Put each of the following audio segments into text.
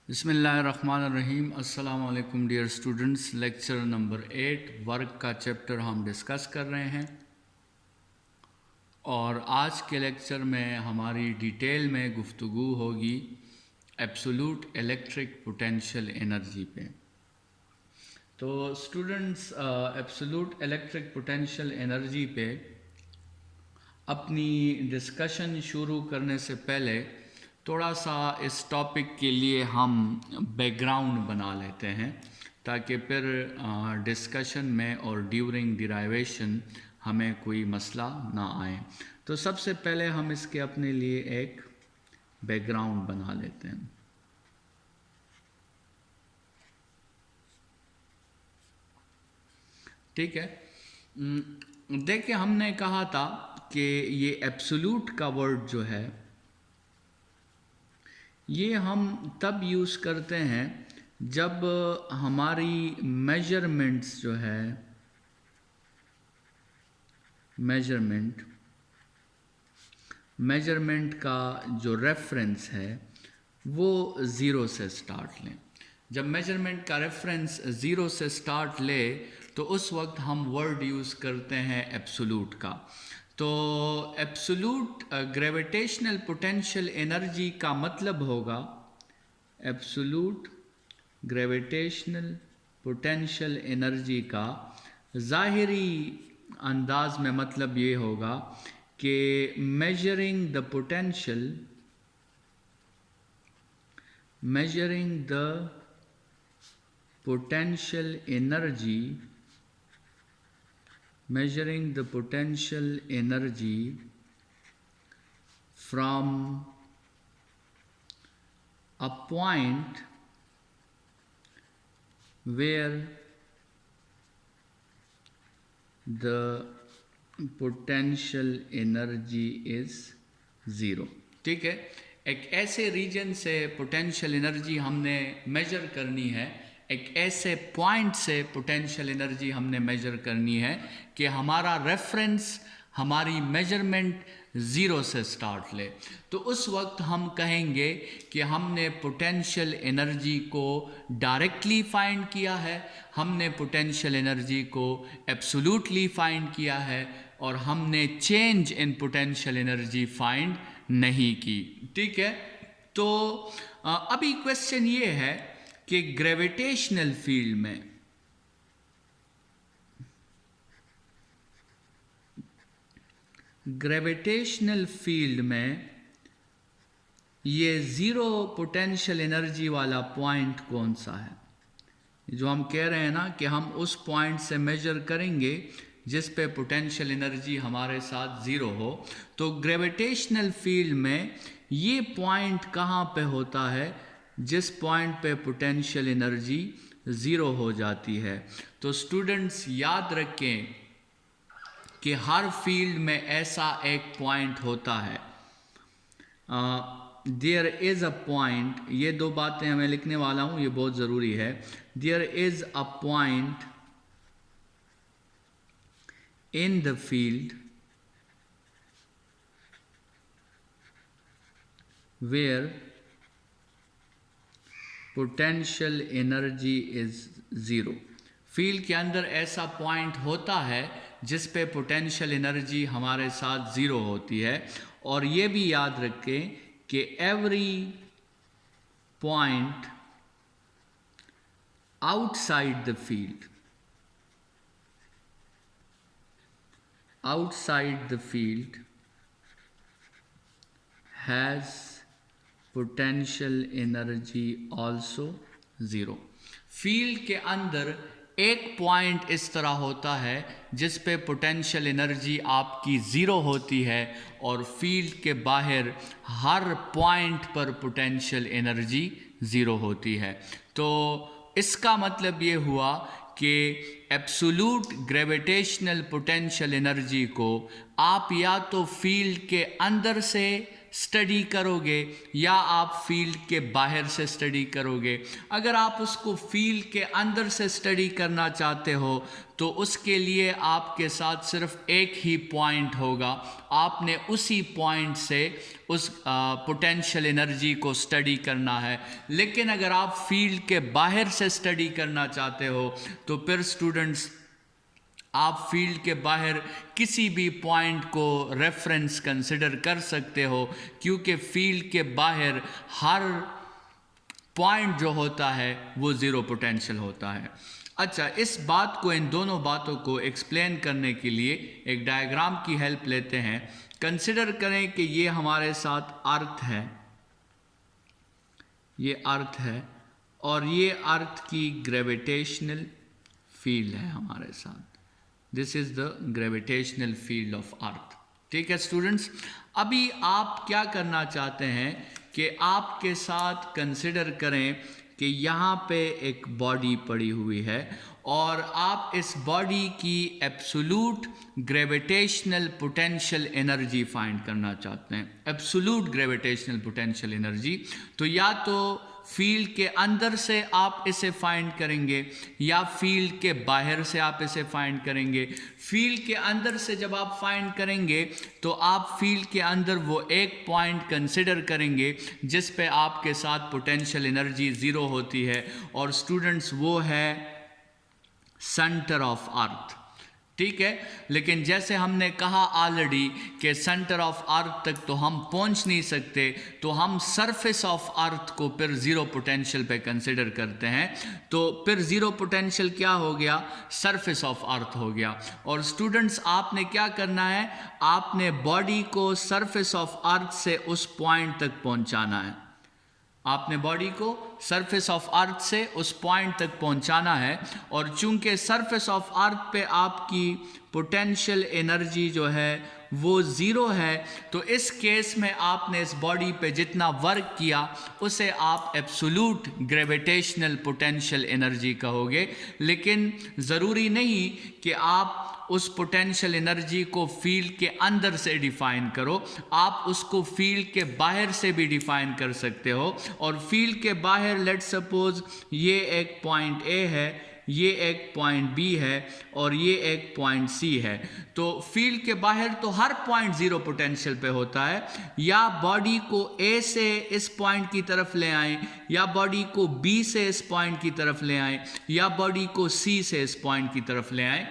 बिस्मिल्लाहिर्रहमानिर्रहीम। अस्सलाम वालेकुम dear students. Lecture number 8 work का चैप्टर हम डिस्कस कर रहे हैं और आज के लेक्चर में हमारी डिटेल में गुफ्तगू होगी एब्सोल्यूट इलेक्ट्रिक पोटेंशियल एनर्जी पे। तो students, absolute electric potential energy पे अपनी डिस्कशन शुरू करने से पहले थोड़ा सा इस टॉपिक के लिए हम बैकग्राउंड बना लेते हैं ताकि फिर डिस्कशन में और ड्यूरिंग डिराइवेशन हमें कोई मसला ना आए। तो सबसे पहले हम इसके अपने लिए एक बैकग्राउंड बना लेते हैं। ठीक है। देखिए, हमने कहा था कि ये एब्सोल्यूट का वर्ड जो है ये हम तब यूज़ करते हैं जब हमारी मेजरमेंट्स जो है मेजरमेंट का जो रेफरेंस है वो ज़ीरो से स्टार्ट लें। जब मेजरमेंट का रेफरेंस ज़ीरो से स्टार्ट ले तो उस वक्त हम वर्ड यूज़ करते हैं एब्सोल्यूट का। तो एब्सोल्यूट ग्रेविटेशनल पोटेंशियल एनर्जी का मतलब होगा, एब्सोल्यूट ग्रेविटेशनल पोटेंशियल एनर्जी का ज़ाहिरी अंदाज में मतलब ये होगा कि measuring the potential energy from a point where the potential energy is zero. ठीक है, एक ऐसे रीजन से पोटेंशियल एनर्जी हमने मेजर करनी है, एक ऐसे पॉइंट से पोटेंशियल एनर्जी हमने मेजर करनी है कि हमारा रेफरेंस, हमारी मेजरमेंट ज़ीरो से स्टार्ट ले। तो उस वक्त हम कहेंगे कि हमने पोटेंशियल एनर्जी को डायरेक्टली फाइंड किया है, हमने पोटेंशियल एनर्जी को एब्सोल्यूटली फाइंड किया है और हमने change in potential energy find नहीं की। ठीक है। तो अभी क्वेश्चन ये है कि ग्रेविटेशनल फील्ड में ये ज़ीरो पोटेंशियल एनर्जी वाला पॉइंट कौन सा है? जो हम कह रहे हैं ना कि हम उस पॉइंट से मेजर करेंगे जिस पे पोटेंशियल एनर्जी हमारे साथ ज़ीरो हो। तो ग्रेविटेशनल फील्ड में ये पॉइंट कहाँ पे होता है जिस पॉइंट पे पोटेंशियल एनर्जी ज़ीरो हो जाती है? तो स्टूडेंट्स याद रखें कि हर फील्ड में ऐसा एक पॉइंट होता है। देयर इज़ अ पॉइंट, ये दो बातें मैं लिखने वाला हूँ, ये बहुत ज़रूरी है। There is a point in the field where potential energy is zero. Field के अंदर ऐसा पॉइंट होता है जिस पे पोटेंशियल एनर्जी हमारे साथ ज़ीरो होती है। और ये भी याद रखें कि every point outside the field has potential energy also zero. Field के अंदर एक पॉइंट इस तरह होता है जिस पे पोटेंशियल एनर्जी आपकी ज़ीरो होती है और फील्ड के बाहर हर पॉइंट पर पोटेंशियल एनर्जी ज़ीरो होती है। तो इसका मतलब ये हुआ कि एब्सोल्यूट ग्रेविटेशनल पोटेंशियल एनर्जी को आप या तो फील्ड के अंदर से स्टडी करोगे या आप फील्ड के बाहर से स्टडी करोगे। अगर आप उसको फील्ड के अंदर से स्टडी करना चाहते हो तो उसके लिए आपके साथ सिर्फ एक ही पॉइंट होगा, आपने उसी पॉइंट से उस पोटेंशियल एनर्जी को स्टडी करना है। लेकिन अगर आप फील्ड के बाहर से स्टडी करना चाहते हो तो फिर स्टूडेंट्स आप फील्ड के बाहर किसी भी पॉइंट को रेफरेंस कंसिडर कर सकते हो, क्योंकि फील्ड के बाहर हर पॉइंट जो होता है वो ज़ीरो पोटेंशियल होता है। अच्छा, इस बात को, इन दोनों बातों को एक्सप्लेन करने के लिए एक डायग्राम की हेल्प लेते हैं। कंसिडर करें कि ये हमारे साथ अर्थ है, ये अर्थ है और ये अर्थ की ग्रेविटेशनल फील्ड है हमारे साथ। This is the gravitational field of earth. ठीक है स्टूडेंट्स, अभी आप क्या करना चाहते हैं कि आपके साथ कंसिडर करें कि यहाँ पे एक बॉडी पड़ी हुई है और आप इस बॉडी की absolute gravitational potential energy find करना चाहते हैं। एब्सोल्यूट ग्रेविटेशनल पोटेंशियल एनर्जी, तो या तो फील्ड के अंदर से आप इसे फाइंड करेंगे या फील्ड के बाहर से आप इसे फाइंड करेंगे। फील्ड के अंदर से जब आप फाइंड करेंगे तो आप फील्ड के अंदर वो एक पॉइंट कंसिडर करेंगे जिस पे आपके साथ पोटेंशियल एनर्जी ज़ीरो होती है, और स्टूडेंट्स वो है सेंटर ऑफ अर्थ। ठीक है, लेकिन जैसे हमने कहा ऑलरेडी कि सेंटर ऑफ अर्थ तक तो हम पहुंच नहीं सकते, तो हम सरफेस ऑफ अर्थ को फिर ज़ीरो पोटेंशियल पे कंसिडर करते हैं। तो फिर ज़ीरो पोटेंशियल क्या हो गया? सरफेस ऑफ अर्थ हो गया। और स्टूडेंट्स आपने क्या करना है, आपने बॉडी को सरफेस ऑफ अर्थ से उस पॉइंट तक पहुंचाना है। आपने बॉडी को सरफेस ऑफ अर्थ से उस पॉइंट तक पहुंचाना है, और चूंकि सरफेस ऑफ अर्थ पे आपकी पोटेंशियल एनर्जी जो है वो ज़ीरो है, तो इस केस में आपने इस बॉडी पे जितना वर्क किया उसे आप एब्सोल्यूट ग्रेविटेशनल पोटेंशियल एनर्जी कहोगे। लेकिन ज़रूरी नहीं कि आप उस पोटेंशियल एनर्जी को फील्ड के अंदर से डिफाइन करो, आप उसको फील्ड के बाहर से भी डिफाइन कर सकते हो। और फील्ड के बाहर लेट्स सपोज ये एक पॉइंट ए है, ये एक पॉइंट बी है और ये एक पॉइंट सी है। तो फील्ड के बाहर तो हर पॉइंट ज़ीरो पोटेंशियल पे होता है। या बॉडी को ए से इस पॉइंट की तरफ ले आएं, या बॉडी को बी से इस पॉइंट की तरफ ले आएं, या बॉडी को सी से इस पॉइंट की तरफ ले आएं,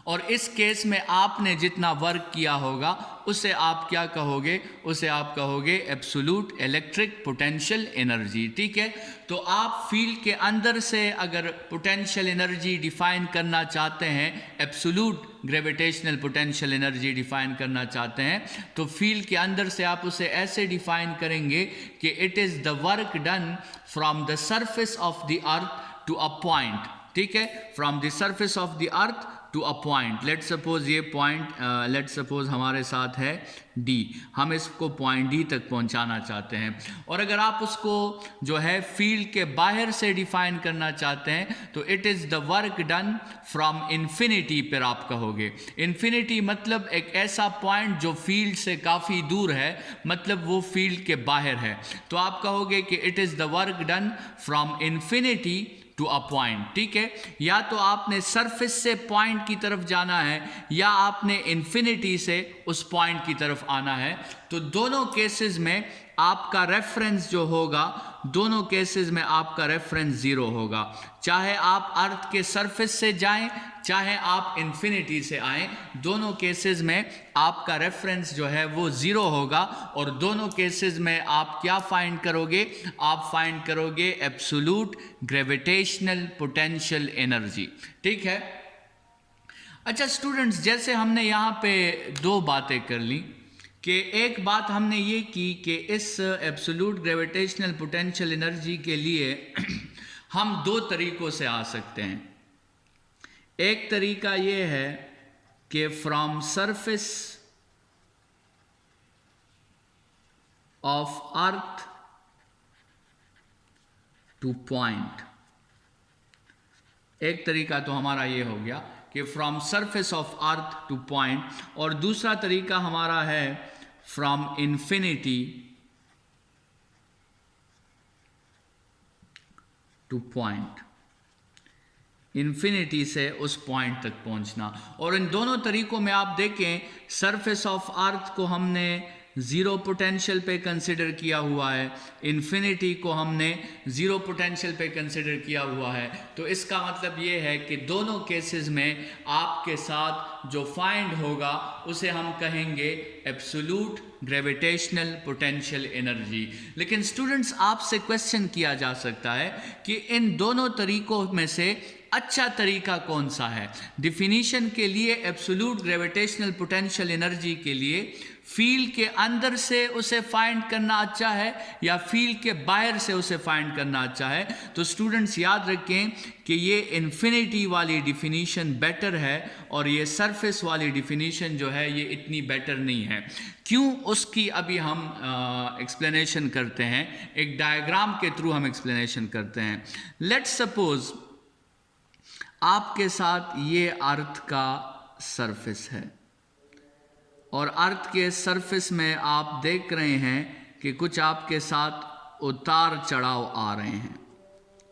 और इस केस में आपने जितना वर्क किया होगा उसे आप क्या कहोगे? उसे आप कहोगे एब्सोल्यूट इलेक्ट्रिक पोटेंशियल एनर्जी। ठीक है, तो आप फील्ड के अंदर से अगर पोटेंशियल एनर्जी डिफाइन करना चाहते हैं, absolute gravitational potential energy define करना चाहते हैं, तो फील्ड के अंदर से आप उसे ऐसे डिफाइन करेंगे कि it is the work done from the surface of the earth to a point. ठीक है, from the surface of the earth to a point. Let's suppose ये पॉइंट लेट्स सपोज हमारे साथ है डी, हम इसको पॉइंट डी तक पहुंचाना चाहते हैं। और अगर आप उसको जो है फील्ड के बाहर से डिफाइन करना चाहते हैं तो it is the work done from infinity पर आप कहोगे। इन्फिनिटी मतलब एक ऐसा पॉइंट जो फील्ड से काफ़ी दूर है, मतलब वो फील्ड के बाहर है, तो आप कहोगे कि it is the work done from infinity to a point. ठीक है, या तो आपने सरफेस से पॉइंट की तरफ जाना है या आपने इन्फिनिटी से उस पॉइंट की तरफ आना है। तो दोनों केसेस में आपका रेफरेंस जो होगा, दोनों केसेस में आपका रेफरेंस ज़ीरो होगा। चाहे आप अर्थ के सरफेस से जाएं, चाहे आप इन्फिनिटी से आएं, दोनों केसेस में आपका रेफरेंस जो है वो ज़ीरो होगा। और दोनों केसेस में आप क्या फाइंड करोगे? आप फाइंड करोगे एब्सोल्यूट ग्रेविटेशनल पोटेंशियल एनर्जी। ठीक है, अच्छा स्टूडेंट्स, जैसे हमने यहाँ पे दो बातें कर ली कि एक बात हमने ये की कि इस एब्सोल्यूट ग्रेविटेशनल पोटेंशियल एनर्जी के लिए हम दो तरीक़ों से आ सकते हैं। एक तरीका ये है कि from surface of earth two point, एक तरीका तो हमारा ये हो गया कि from surface of earth two point, और दूसरा तरीका हमारा है from infinity two point, infinity से उस पॉइंट तक पहुंचना। और इन दोनों तरीकों में आप देखें, सरफेस ऑफ अर्थ को हमने ज़ीरो पोटेंशियल पे कंसिडर किया हुआ है, इन्फिनिटी को हमने ज़ीरो पोटेंशियल पे कंसिडर किया हुआ है। तो इसका मतलब ये है कि दोनों केसेस में आपके साथ जो फाइंड होगा उसे हम कहेंगे एब्सोल्यूट ग्रेविटेशनल पोटेंशियल एनर्जी। लेकिन स्टूडेंट्स, आपसे क्वेश्चन किया जा सकता है कि इन दोनों तरीकों में से अच्छा तरीका कौन सा है? डिफिनीशन के लिए एब्सोल्यूट ग्रेविटेशनल पोटेंशियल एनर्जी के लिए फील्ड के अंदर से उसे फाइंड करना अच्छा है या फील्ड के बाहर से उसे फाइंड करना अच्छा है? तो स्टूडेंट्स याद रखें कि ये इन्फिनिटी वाली डिफिनीशन बेटर है और ये सरफेस वाली डिफिनीशन जो है ये इतनी बेटर नहीं है। क्यों, उसकी अभी हम एक्सप्लेनेशन करते हैं, एक डायग्राम के थ्रू हम एक्सप्लेनेशन करते हैं। लेट्स सपोज आपके साथ ये अर्थ का सरफेस है और अर्थ के सरफेस में आप देख रहे हैं कि कुछ आपके साथ उतार चढ़ाव आ रहे हैं।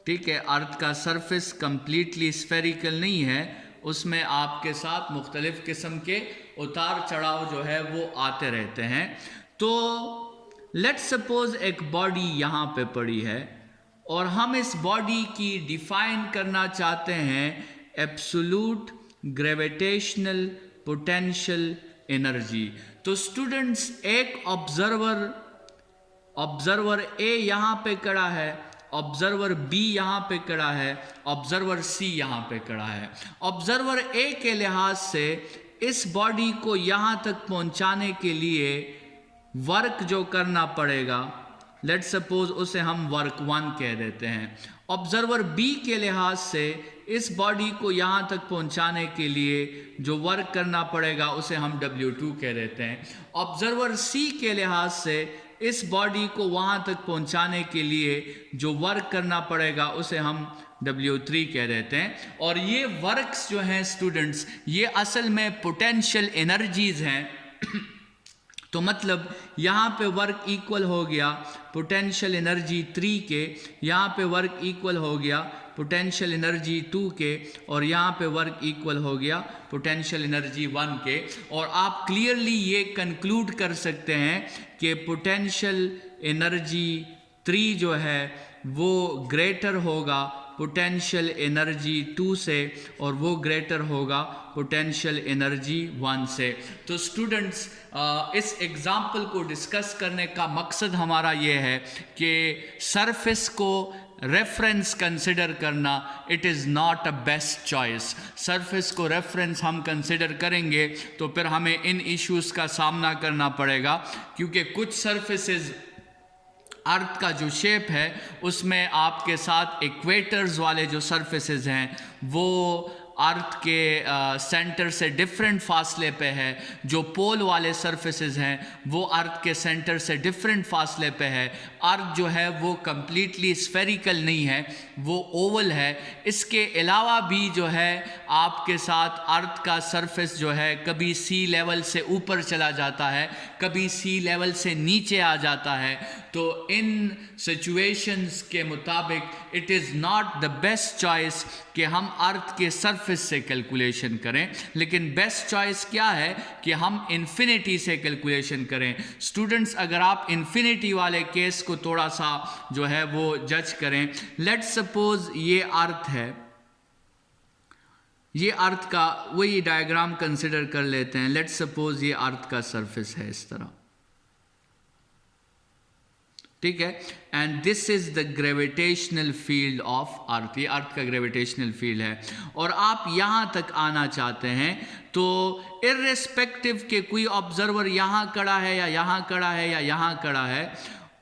ठीक है, अर्थ का सरफेस कंप्लीटली स्फेरिकल नहीं है, उसमें आपके साथ मुख्तलिफ किस्म के उतार चढ़ाव जो है वो आते रहते हैं। तो लेट्स सपोज एक बॉडी यहाँ पे पड़ी है और हम इस बॉडी की डिफाइन करना चाहते हैं एब्सोल्यूट ग्रेविटेशनल पोटेंशियल एनर्जी। तो स्टूडेंट्स, एक ऑब्जर्वर ए यहाँ पे खड़ा है, ऑब्जर्वर बी यहाँ पे खड़ा है, ऑब्जर्वर सी यहाँ पे खड़ा है। ऑब्जर्वर ए के लिहाज से इस बॉडी को यहाँ तक पहुँचाने के लिए वर्क जो करना पड़ेगा, लेट्स सपोज उसे हम वर्क 1 कह देते हैं। ऑब्जर्वर बी के लिहाज से इस बॉडी को यहाँ तक पहुँचाने के लिए जो वर्क करना पड़ेगा उसे हम W2 कह देते हैं। ऑब्जर्वर सी के लिहाज से इस बॉडी को वहाँ तक पहुँचाने के लिए जो वर्क करना पड़ेगा उसे हम W3 कह देते हैं। और ये वर्क्स जो हैं स्टूडेंट्स, ये असल में पोटेंशियल एनर्जीज हैं। तो मतलब यहाँ पे वर्क इक्वल हो गया पोटेंशियल एनर्जी 3 के, यहाँ पे वर्क इक्वल हो गया पोटेंशियल एनर्जी 2 के, और यहाँ पे वर्क इक्वल हो गया पोटेंशियल एनर्जी 1 के। और आप क्लियरली ये कंक्लूड कर सकते हैं कि पोटेंशियल एनर्जी 3 जो है वो ग्रेटर होगा पोटेंशियल एनर्जी 2 से और वो ग्रेटर होगा पोटेंशियल एनर्जी 1 से। तो स्टूडेंट्स, इस एग्जाम्पल को डिस्कस करने का मकसद हमारा ये है कि सरफेस को रेफरेंस कंसिडर करना it is not a best choice. Surface को रेफरेंस हम कंसिडर करेंगे तो फिर हमें इन इश्यूज़ का सामना करना पड़ेगा, क्योंकि कुछ सरफेसेस अर्थ का जो शेप है उसमें आपके साथ इक्वेटर्स वाले जो सरफेसेस हैं वो अर्थ के सेंटर से डिफरेंट फासले पे है। जो पोल वाले सरफेसेस हैं वो अर्थ के सेंटर से डिफरेंट फासले पे है। अर्थ जो है वो कम्प्लीटली स्फेरिकल नहीं है, वो ओवल है। इसके अलावा भी जो है आपके साथ अर्थ का सरफेस जो है कभी सी लेवल से ऊपर चला जाता है, कभी सी लेवल से नीचे आ जाता है। तो इन सिचुएशंस के मुताबिक it is not the best choice कि हम अर्थ के सरफेस से कैलकुलेशन करें, लेकिन बेस्ट चॉइस क्या है कि हम इन्फिनिटी से कैलकुलेशन करें। स्टूडेंट्स, अगर आप इन्फिनिटी वाले केस को थोड़ा सा जो है वो जज करें, लेट्स सपोज ये अर्थ है, ये अर्थ का वही डायग्राम कंसिडर कर लेते हैं। लेट्स सपोज ये अर्थ का सरफेस है इस तरह, ठीक है, and this is the gravitational field of earth. ये अर्थ का ग्रेविटेशनल फील्ड है और आप यहाँ तक आना चाहते हैं। तो इर्रेस्पेक्टिव के कोई ऑब्जर्वर यहाँ खड़ा है या यहाँ खड़ा है या यहाँ खड़ा है,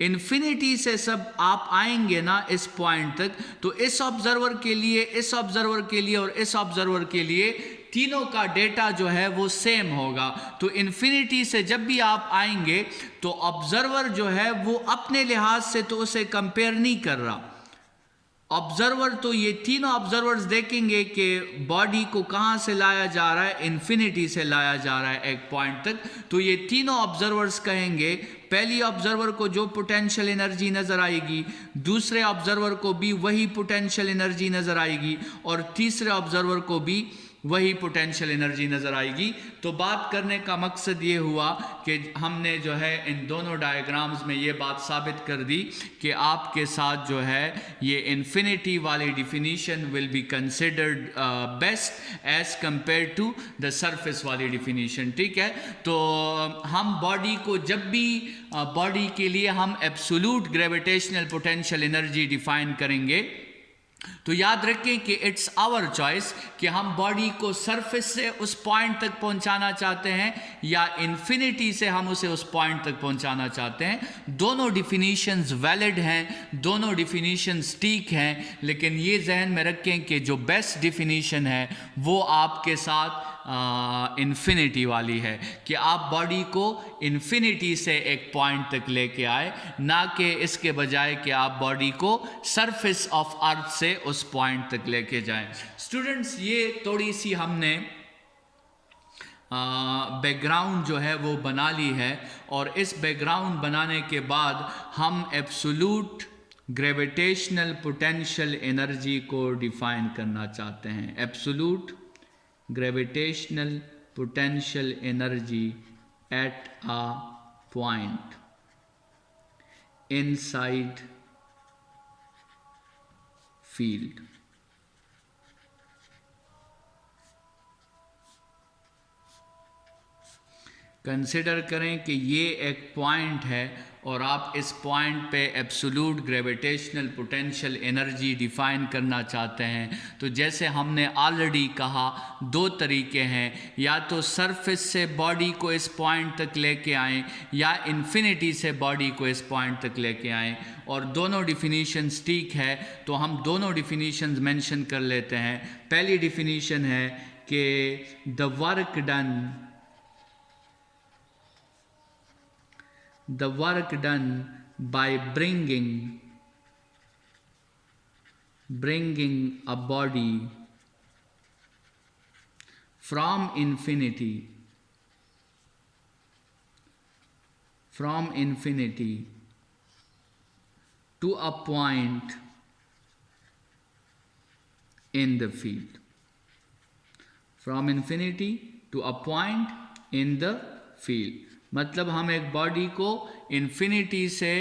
इन्फिनिटी से सब आप आएंगे ना इस पॉइंट तक, तो इस ऑब्जर्वर के लिए, इस ऑब्जर्वर के लिए और इस ऑब्जर्वर के लिए तीनों का डेटा जो है वो सेम होगा। तो इन्फिनिटी से जब भी आप आएंगे तो ऑब्जर्वर जो है वो अपने लिहाज से तो उसे कंपेयर नहीं कर रहा, ऑब्जर्वर तो ये तीनों ऑब्जर्वर्स देखेंगे कि बॉडी को कहाँ से लाया जा रहा है, इन्फिनिटी से लाया जा रहा है एक पॉइंट तक। तो ये तीनों ऑब्जर्वर्स कहेंगे, पहली ऑब्जर्वर को जो पोटेंशियल एनर्जी नज़र आएगी, दूसरे ऑब्जर्वर को भी वही पोटेंशियल एनर्जी नज़र आएगी, और तीसरे ऑब्जर्वर को भी वही पोटेंशियल एनर्जी नज़र आएगी। तो बात करने का मकसद ये हुआ कि हमने जो है इन दोनों डायग्राम्स में ये बात साबित कर दी कि आपके साथ जो है ये इन्फिनिटी वाली definition will be considered best as compare to the surface वाली डिफिनीशन। ठीक है, तो हम बॉडी को जब भी बॉडी के लिए हम absolute gravitational potential energy define करेंगे तो याद रखें कि इट्स आवर चॉइस कि हम बॉडी को सरफेस से उस पॉइंट तक पहुंचाना चाहते हैं या इन्फिनिटी से हम उसे उस पॉइंट तक पहुंचाना चाहते हैं। दोनों डिफिनीशंस वैलिड हैं, दोनों डिफिनीशंस ठीक हैं, लेकिन ये जहन में रखें कि जो बेस्ट डिफिनीशन है वो आपके साथ इन्फिनिटी वाली है, कि आप बॉडी को इन्फिनिटी से एक पॉइंट तक लेके आए, ना कि इसके बजाय कि आप बॉडी को सरफेस ऑफ अर्थ से उस पॉइंट तक लेके जाएं। स्टूडेंट्स, ये थोड़ी सी हमने बैकग्राउंड जो है वो बना ली है, और इस बैकग्राउंड बनाने के बाद हम एब्सोल्यूट ग्रेविटेशनल पोटेंशियल एनर्जी को डिफाइन करना चाहते हैं। Absolute gravitational potential energy at a point inside field। Consider करें कि ये एक पॉइंट है और आप इस पॉइंट पे absolute gravitational potential energy define करना चाहते हैं। तो जैसे हमने ऑलरेडी कहा, दो तरीके हैं, या तो सरफेस से बॉडी को इस पॉइंट तक लेके आएँ या इन्फिनिटी से बॉडी को इस पॉइंट तक लेके आएँ, और दोनों डिफिनीशंस ठीक है। तो हम दोनों डिफिनीशंस मेंशन कर लेते हैं। पहली डिफिनीशन है कि the work done by bringing a body from infinity to a point in the field, from infinity to a point in the field। मतलब हम एक बॉडी को इन्फिनिटी से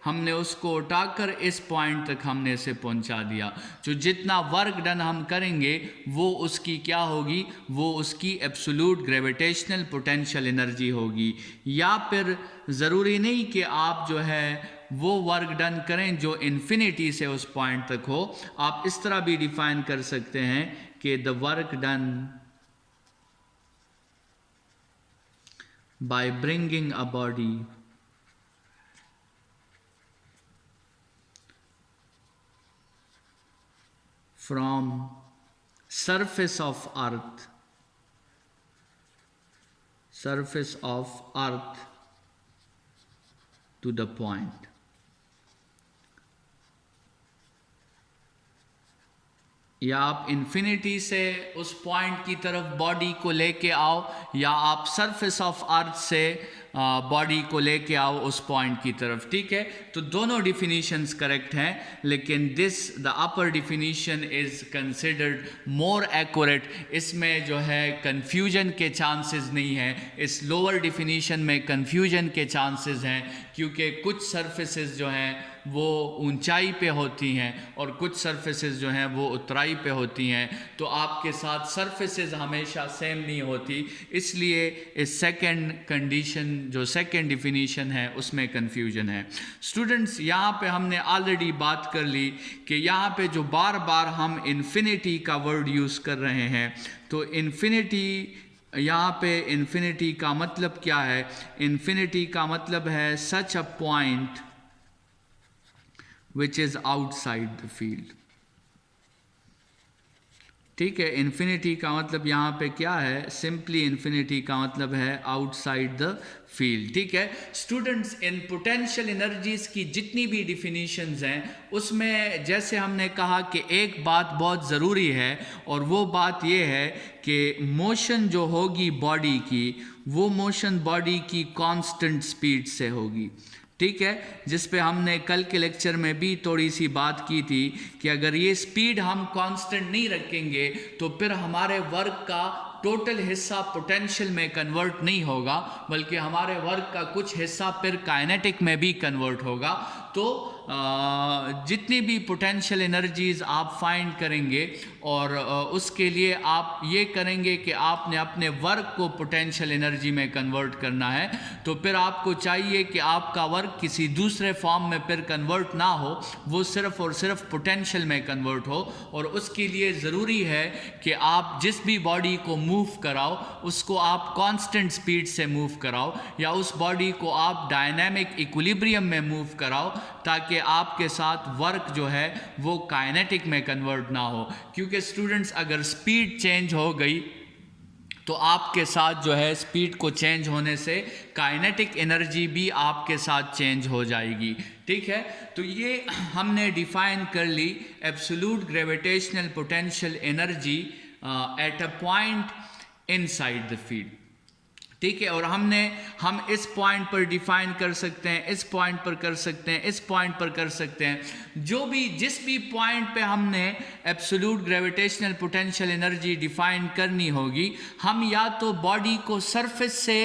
हमने उसको उठाकर इस पॉइंट तक हमने इसे पहुंचा दिया। जो जितना वर्क डन हम करेंगे वो उसकी क्या होगी, वो उसकी एब्सोल्यूट ग्रेविटेशनल पोटेंशियल एनर्जी होगी। या फिर ज़रूरी नहीं कि आप जो है वो वर्क डन करें जो इन्फिनिटी से उस पॉइंट तक हो। आप इस तरह भी डिफाइन कर सकते हैं कि the work done by bringing a body from surface of earth to the point। या आप इन्फिनिटी से उस पॉइंट की तरफ बॉडी को लेके आओ, या आप सरफेस ऑफ अर्थ से बॉडी को लेके आओ उस पॉइंट की तरफ। ठीक है, तो दोनों डिफिनीशंस करेक्ट हैं, लेकिन the upper definition is considered more accurate. इसमें जो है कन्फ्यूजन के चांसेस नहीं हैं। इस लोअर डिफिनीशन में कन्फ्यूजन के चांसेस हैं, क्योंकि कुछ सरफेसेस जो हैं वो ऊंचाई पे होती हैं और कुछ सरफेसेस जो हैं वो उतराई पे होती हैं। तो आपके साथ सरफेसेस हमेशा सेम नहीं होती, इसलिए इस सेकंड कंडीशन जो सेकंड डिफिनीशन है उसमें कन्फ्यूजन है। स्टूडेंट्स, यहाँ पे हमने ऑलरेडी बात कर ली कि यहाँ पे जो बार बार हम इन्फिनिटी का वर्ड यूज़ कर रहे हैं, तो इन्फिनिटी, यहाँ पे इन्फिनिटी का मतलब क्या है? इन्फिनिटी का मतलब है such a point which is outside the field। ठीक है। इन्फिनिटी का मतलब यहाँ पे क्या है, सिंपली इन्फिनिटी का मतलब है आउटसाइड द फील्ड। ठीक है स्टूडेंट्स, इन पोटेंशियल एनर्जीज की जितनी भी डिफिनीशंस हैं उसमें जैसे हमने कहा कि एक बात बहुत ज़रूरी है, और वो बात ये है कि मोशन जो होगी बॉडी की, वो मोशन बॉडी की कांस्टेंट स्पीड से होगी। ठीक है, जिस पे हमने कल के लेक्चर में भी थोड़ी सी बात की थी कि अगर ये स्पीड हम कांस्टेंट नहीं रखेंगे तो फिर हमारे वर्क का टोटल हिस्सा पोटेंशियल में कन्वर्ट नहीं होगा, बल्कि हमारे वर्क का कुछ हिस्सा फिर काइनेटिक में भी कन्वर्ट होगा। तो जितनी भी पोटेंशियल एनर्जीज आप फाइंड करेंगे और उसके लिए आप ये करेंगे कि आपने अपने वर्क को पोटेंशियल एनर्जी में कन्वर्ट करना है, तो फिर आपको चाहिए कि आपका वर्क किसी दूसरे फॉर्म में फिर कन्वर्ट ना हो, वो सिर्फ और सिर्फ पोटेंशियल में कन्वर्ट हो। और उसके लिए ज़रूरी है कि आप जिस भी बॉडी को मूव कराओ उसको आप कांस्टेंट स्पीड से मूव कराओ, या उस बॉडी को आप डायनामिक इक्विलिब्रियम में मूव कराओ, ताकि आपके साथ वर्क जो है वो काइनेटिक में कन्वर्ट ना हो। क्योंकि स्टूडेंट्स, अगर स्पीड चेंज हो गई तो आपके साथ जो है स्पीड को चेंज होने से काइनेटिक एनर्जी भी आपके साथ चेंज हो जाएगी। ठीक है, तो ये हमने डिफाइन कर ली absolute gravitational potential energy at a point inside the field. ठीक है, और हम इस पॉइंट पर डिफाइन कर सकते हैं, इस पॉइंट पर कर सकते हैं, इस पॉइंट पर कर सकते हैं। जिस भी पॉइंट पे हमने absolute gravitational potential energy define करनी होगी, हम या तो बॉडी को सरफेस से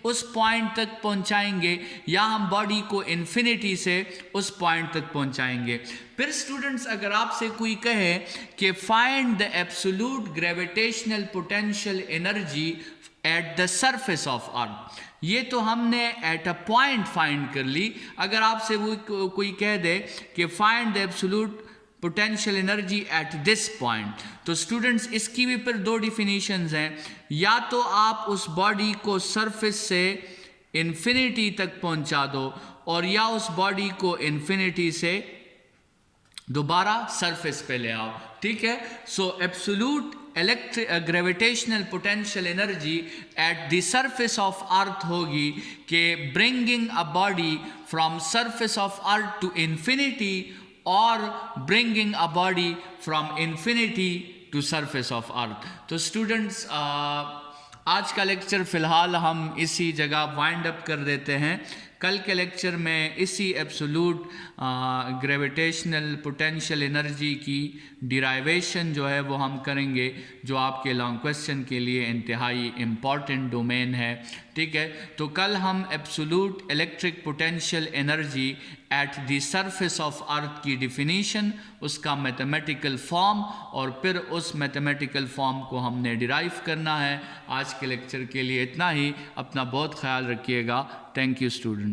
उस पॉइंट तक पहुंचाएंगे, या हम बॉडी को इन्फिनिटी से उस पॉइंट तक पहुंचाएंगे। फिर स्टूडेंट्स, अगर आपसे कोई कहे कि find the absolute gravitational potential energy at the surface of अर्थ, ये तो हमने एट अ पॉइंट फाइंड कर ली। अगर आपसे वो कोई कह दे कि find the absolute potential energy at this point, तो स्टूडेंट्स इसकी भी फिर दो डिफिनीशंस हैं। या तो आप उस बॉडी को सरफेस से इन्फिनिटी तक पहुंचा दो, और या उस बॉडी को इन्फिनिटी से दोबारा सरफेस पे ले आओ। ठीक है, so absolute gravitational potential energy at the surface of earth होगी कि bringing a body from surface of earth to infinity, और bringing a body from infinity to surface of earth. तो स्टूडेंट्स, आज का लेक्चर फ़िलहाल हम इसी जगह वाइंड अप कर देते हैं। कल के लेक्चर में इसी एब्सोल्यूट ग्रेविटेशनल पोटेंशियल एनर्जी की डिराइवेशन जो है वो हम करेंगे, जो आपके लॉन्ग क्वेश्चन के लिए इंतहाई इम्पॉर्टेंट डोमेन है। ठीक है, तो कल हम absolute electric potential energy at the surface of अर्थ की डिफिनीशन, उसका मैथमेटिकल फॉर्म, और फिर उस मैथमेटिकल फॉर्म को हमने डिराइव करना है। आज के लेक्चर के लिए इतना ही। अपना बहुत ख्याल रखिएगा। Thank you students.